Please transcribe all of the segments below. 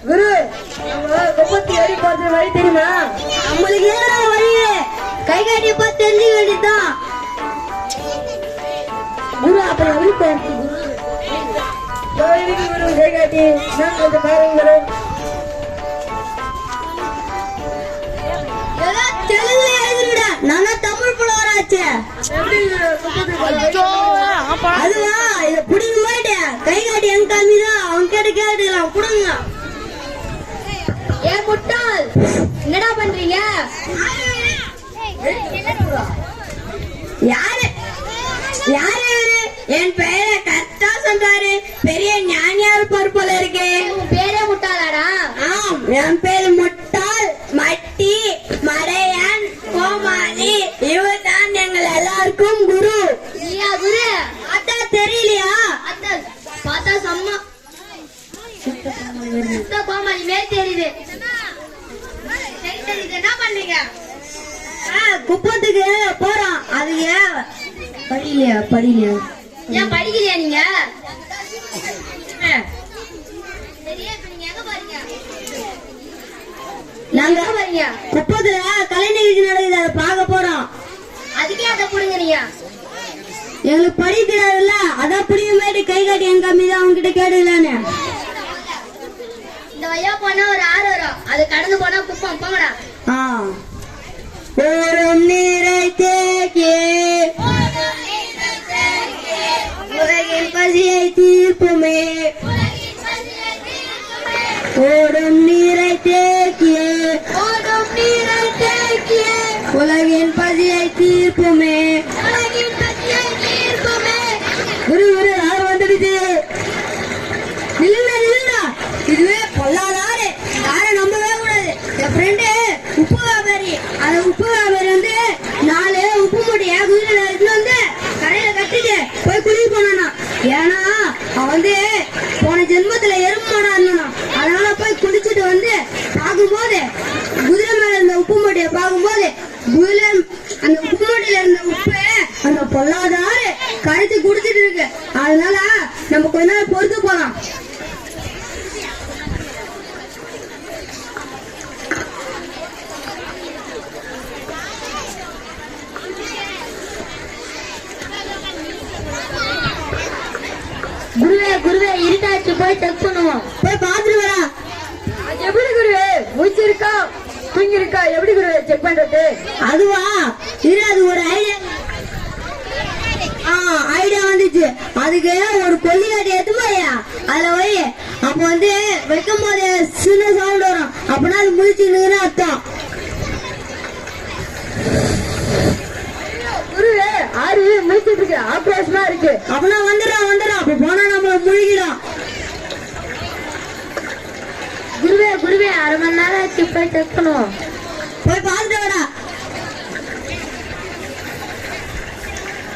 குரு குப்பத்தி ஏறி பார்த்து வழி தெரியுமா? நம்மளுக்கு ஏன் வழி கை காட்டி பார்த்து தெரிஞ்சுக்க வேண்டியதுதான். குரு அப்புறம் எப்படி பார்த்து குரு குரு கை காட்டி நான் கொஞ்சம் பாருங்க குரு. தெலுங்குல எழுதுடா, நானா தமிழ் புலவராச்சே. அதுவா இத புடிங்க மாட்டேன். கை காட்டி எங்க காமிதான் அவங்க கேட்டு கேட்டுக்கலாம் புடுங்க. ஏன் முட்டாள் என்னடா பண்றீங்க? யாரு யாரு என் பெயரை கரெக்டா சொல்றாரு. பெரிய ஞானியார் பொறுப்புல இருக்கு. உன் பேரே முட்டாளாடா? ஆம், என் பேரு முட்டாள் மட்டி மடையன் கோமாளி. இவர் தான் எங்கள் எல்லாருக்கும் குரு. நீயா குரு? அதான் தெரியலையா? அதான் பார்த்தா சம்மா கோமாளி மேல தெரியுது. என்ன பண்றீங்க? குப்பத்துக்கு போறோம். அது ஏன் படிக்கலையா? படிக்கலையா? ஏன் படிக்கலையா நீங்க? சரியா, இப்ப நீங்க எங்க போறீங்க? நாங்க போறீங்க குப்பத்துல கலை நிகழ்ச்சி நடக்குது, அதை பார்க்க போறோம். அதுக்கே அதை புடுங்க நீங்க. எங்களுக்கு படிக்கிறாருல்ல, அதான் புடிங்க கை காட்டி என் கம்மி தான் அவங்க கிட்ட கேட்டுக்கலான்னு. இந்த வழியா போனா ஒரு ஆறு வரும், அது கடந்து போனா குப்பம். போங்கடா. ஓடும் நீரை தேக்கி உலகின் பசியை தீர்ப்புமே. ஓடும் நீரை தேக்கிய ஓடும் நீரை தேக்கிய உலகின் பசியை தீர்ப்புமே. உலகின் பசியை தீர்க்குமே. குரு குரு யார் வந்துடுச்சு? நில்லுடா நில்லுடா, இதுவே பொல்லாதாரு. யாரை நம்பவே கூடாது. என் ஃப்ரெண்டு உப்பு வியாபாரி. அந்த உப்பு வியாபாரி வந்து 4 உப்பு மூட்டைய குதிரையில எடுத்துட்டு வந்து கடையில கட்டிட்டு போய் குளிக்க போனானா. ஏன்னா அவன் வந்து போன ஜென்மத்துல எறும்பானா இருந்தான். அதனால போய் குளிச்சுட்டு வந்து பார்க்கும்போது குதிரை மேல இருந்த உப்பு மூட்டைய பார்க்கும்போது குதிரை அந்த உப்பு மூட்டையில இருந்த உப்பு அந்த பொல்லாதாரு கழிச்சு குடிச்சிட்டு இருக்கு. அதனால நம்ம கொஞ்ச நாள் பொறுத்து போலாம். குருவே குருவே இருட்டாச்சு, போய் செக் பண்ணுவோம். போய் பாத்துட்டு வரா. எப்படி குருவே மூச்சு இருக்கா தூங்கி இருக்கா எப்படி குருவே செக் பண்றது? அதுவா இது அது ஒரு ஐடியா வந்துச்சு. அதுக்கு ஒரு கொல்லிக்காட்டி எடுத்துமாயா அதுல வை. அப்ப வந்து வைக்கும் போது சின்ன சவுண்ட் வரும். அப்படின்னா அது முடிச்சுன்னு அர்த்தம். குருவே ஆறு முடிச்சிட்டு இருக்கு, ஆக்ரோஷமா இருக்கு. அப்படின்னா வந்துடும் வந்துடும். அப்ப போனா நம்ம முழுகிடும். குருவே குருவே அரை மணி நேரம் ஆச்சு, போய் செக் பண்ணுவோம். போய் பார்த்துட்டு வரா.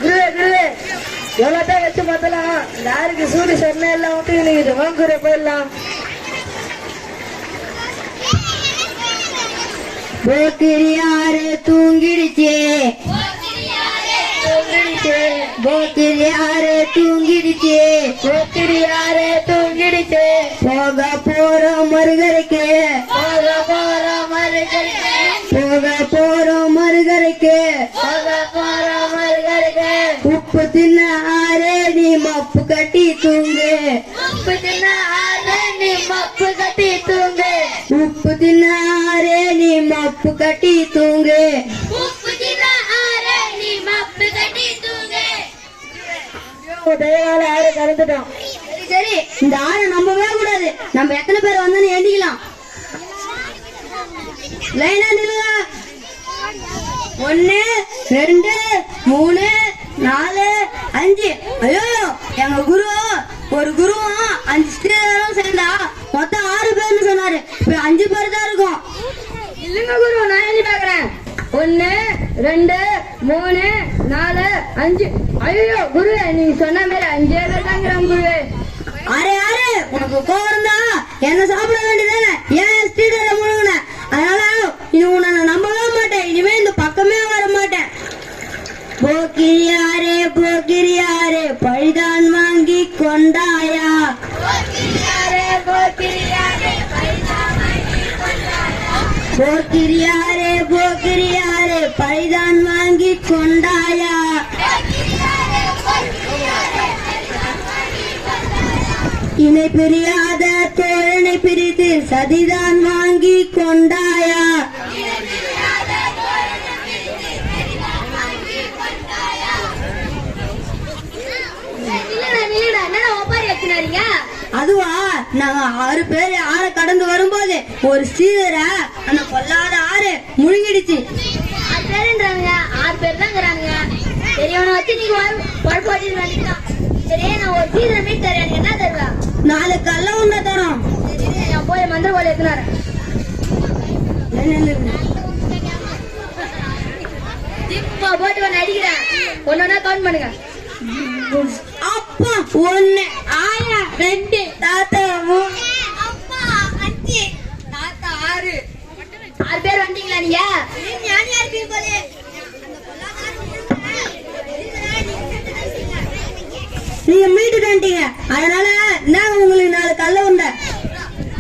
குருவே குருவே எவ்வளவுதான் வச்சு பார்த்தலாம். யாருக்கு சூடு சொன்ன எல்லாம் விட்டு நிக்குது. வாங்க குருவே போயிடலாம். போக்கிரியாரு தூங்கிடுச்சே போக்கிரியாரு தூங்கிடுச்சே போக்கிரியாரே தூங்கிடுச்சு. போக போறோம் மருகரைக்கு போக போறோம் மறுகருக்கு போக போறோம் மருகரைக்கு. போக போறோம் மறுகருக்கு. உப்பு தின்ன ஆரே நீ மப்பு கட்டி தூங்கு. உப்பு தின்ன ஆறு நீ மப்பு கட்டி தூங்கு. உப்பு தின்ன ஆரே நீ மப்பு கட்டி தூங்கு. உப்பு தின்ன ஆறு நீ மப்பு கட்டி தூங்கு. தயவால ஆறு கலந்துட்டோம். சரி சரி, இந்த ஆறை நம்பவே கூடாது. நம்ம எத்தனை பேர் வந்தாலும் எண்ணிக்கலாம். லைனா நில்லுங்க. 1 2 3 4 5. ஐயோ எங்க குரு ஒரு குருவும் 5 ஸ்திரீகளும் சேர்ந்தா மொத்தம் 6 பேர்னு சொன்னாரு. இப்ப 5 பேர் தான் இருக்கும். இல்லங்க குரு, நான் எழுதி பாக்குறேன். 1 2 3 4 5. ஐயோ குரு, நீங்க சொன்ன மாதிரி 5 பேர் தாங்கிறான் குருவே. ஆரே ஆரே, உனக்கு கோவம் தான் என்ன சாப்பிட வேண்டியதானே? ஏன் ஸ்ட்ரீட்ல முழுங்கின? அதனால இனி உன்னை நான் நம்பவே மாட்டேன். இனிமே இந்த பக்கமே வர மாட்டேன். போக்கிரியாரே போக்கிரியாரே பழிதான் வாங்கி கொண்டாயா. போக்கிரியாரே போக்கிரியாரே போக்கிரியாரே பழிதான் வாங்கி கொண்டாயா. இணை பிரியாத தோழனை பிரித்து சதிதான் வாங்கி கொண்டாயா. அதுவா, நாங்க 6 பேர் ஆற கடந்து வரும்போது ஒரு ஸ்ரீதரை அந்த பொல்லாத ஆறு முழுங்கிடுச்சு. 6 பேருன்றாங்க, 6 பேர் தான் இருக்கிறாங்க. பெரியவனை வச்சு நீங்க குழப்பம் வேண்டியதான். சரி, நான் ஒரு சீதரை மீட் தரேன், எனக்கு என்ன தருவா? 4 கல்ல உண்டை தரோம். நான் போய் மந்திர கோழி எடுத்துனாரு. இப்ப போட்டு ஒன்னு அடிக்கிறேன், ஒன்னொன்னா கவுண்ட் பண்ணுங்க. அப்பா 1, ஆயா 2, தாத்தா 3, அப்பா 5, தாத்தா 6. 6 பேர் வந்துட்டீங்களா நீங்க? ஞானியா இருப்பீங்க போலே. நீங்க மீட்டு தண்டிங்க, அதனால நாங்க உங்களுக்கு 4 கல்ல உண்டை.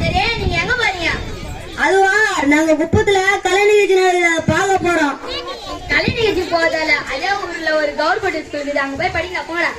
சரி, நீங்க எங்க போறீங்க? அதுவா, நாங்க குப்பத்துல கலை நிகழ்ச்சி பார்க்க போறோம். கலை நிகழ்ச்சி போதால அதே ஊர்ல ஒரு கவர்மெண்ட் ஸ்கூல் இருக்குது, அங்க போய் படிங்க போடா.